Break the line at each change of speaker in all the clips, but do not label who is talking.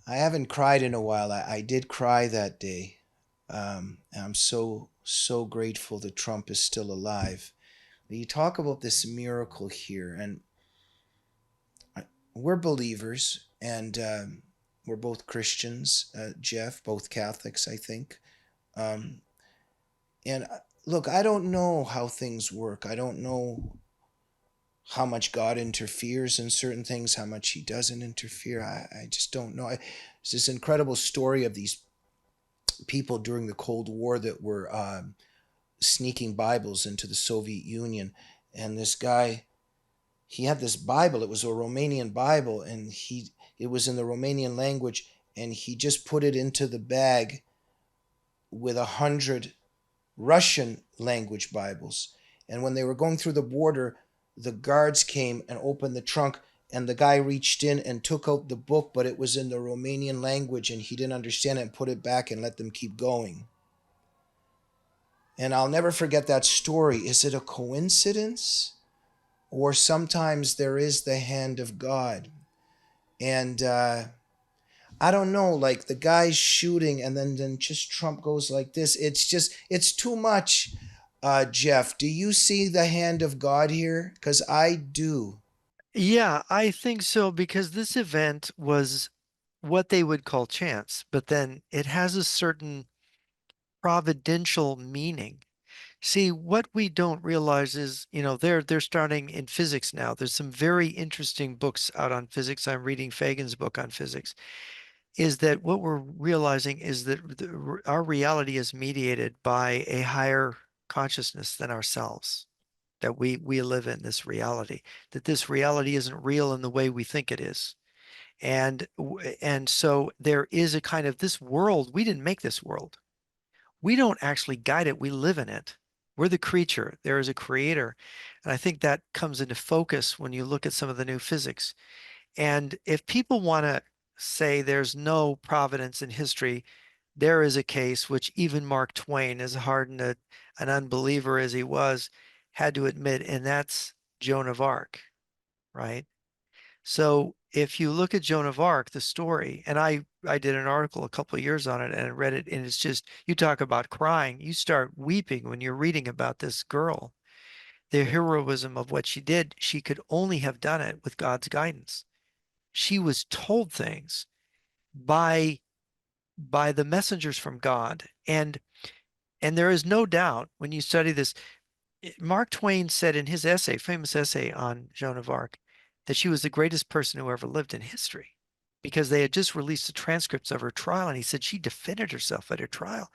I haven't cried in a while. I did cry that day. And I'm so grateful that Trump is still alive. You talk about this miracle here, and we're believers, and we're both Christians, Jeff, both Catholics, I think. Um, and look, I don't know how things work. I don't know how much God interferes in certain things, how much He doesn't interfere. I just don't know. It's this incredible story of these people during the Cold War that were sneaking Bibles into the Soviet Union. And this guy, he had this Bible. It was a Romanian Bible, and it was in the Romanian language, and he just put it into the bag with 100 Russian language Bibles. And when they were going through the border, the guards came and opened the trunk, and the guy reached in and took out the book, but it was in the Romanian language, and he didn't understand it and put it back and let them keep going. And I'll never forget that story. Is it a coincidence? Or sometimes there is the hand of God. And I don't know, like the guy's shooting, and then just Trump goes like this. It's too much. Jeff, do you see the hand of God here? Because I do.
Yeah, I think so because this event was what they would call chance, but then it has a certain providential meaning. See, what we don't realize is, they're starting in physics now. There's some very interesting books out on physics. I'm reading Fagan's book on physics. Is that what we're realizing is that our reality is mediated by a higher consciousness than ourselves, that we live in this reality, that this reality isn't real in the way we think it is. And so there is a kind of this world, we didn't make this world. We don't actually guide it, we live in it. We're the creature. There is a creator. And I think that comes into focus when you look at some of the new physics. And if people want to say there's no providence in history, there is a case which even Mark Twain, as hardened an unbeliever as he was, had to admit, and that's Joan of Arc, right? So if you look at Joan of Arc, the story, and I did an article a couple of years on it and I read it, and it's just you talk about crying, you start weeping when you're reading about this girl, the heroism of what she did. She could only have done it with God's guidance. She was told things by by the messengers from God, and there is no doubt when you study this. Mark Twain said in his essay, famous essay on Joan of Arc, that she was the greatest person who ever lived in history because they had just released the transcripts of her trial, and he said she defended herself at her trial,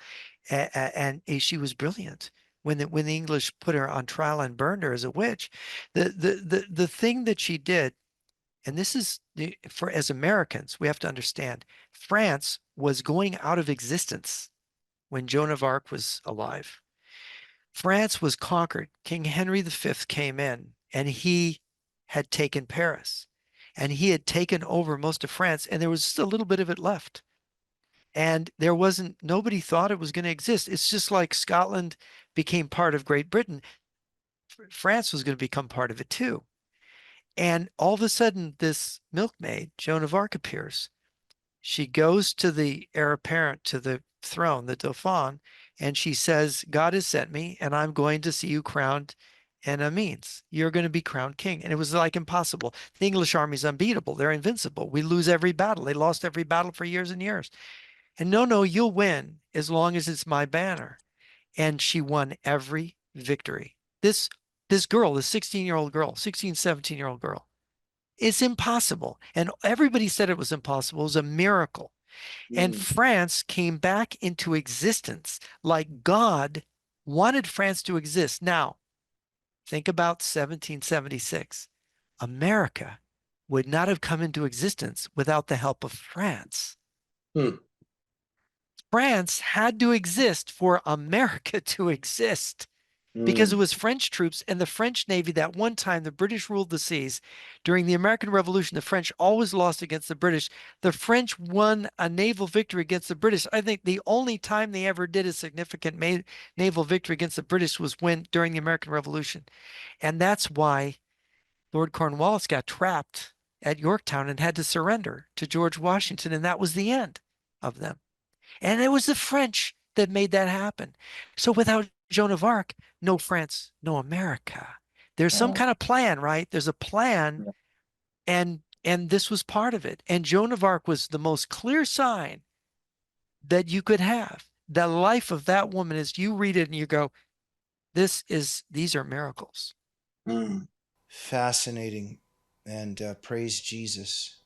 and she was brilliant. When the English put her on trial and burned her as a witch, the thing that she did, and this is for as Americans, we have to understand, France was going out of existence when Joan of Arc was alive. France was conquered. King Henry V came in and he had taken Paris and he had taken over most of France, and there was just a little bit of it left. And there wasn't, nobody thought it was going to exist. It's just like Scotland became part of Great Britain. France was going to become part of it too. And all of a sudden, this milkmaid, Joan of Arc, appears. She goes to the heir apparent to the throne, the Dauphin, and she says, God has sent me, and I'm going to see you crowned in Amiens. You're going to be crowned king. And it was like impossible. The English army's unbeatable. They're invincible. We lose every battle. They lost every battle for years and years. And no, no, you'll win as long as it's my banner. And she won every victory. This girl, this 16-year-old girl, 16, 17-year-old girl, it's impossible. And everybody said it was impossible. It was a miracle. And
Mm.
France came back into existence like God wanted France to exist. Now, think about 1776. America would not have come into existence without the help of France.
Hmm.
France had to exist for America to exist because it
Mm.
was French troops and the French Navy. That one time the British ruled the seas. During the American Revolution, the French always lost against the British. The French won a naval victory against the British. I think the only time they ever did a significant naval victory against the British was when during the American Revolution. And that's why Lord Cornwallis got trapped at Yorktown and had to surrender to George Washington, and that was the end of them. And it was the French that made that happen. So without Joan of Arc, no France, no America. There's some
Oh,
kind of plan, right? There's a plan,
yeah.
and this was part of it. And Joan of Arc was the most clear sign that you could have. The life of that woman is you read it and you go, these are miracles.
Mm.
Fascinating. And praise Jesus.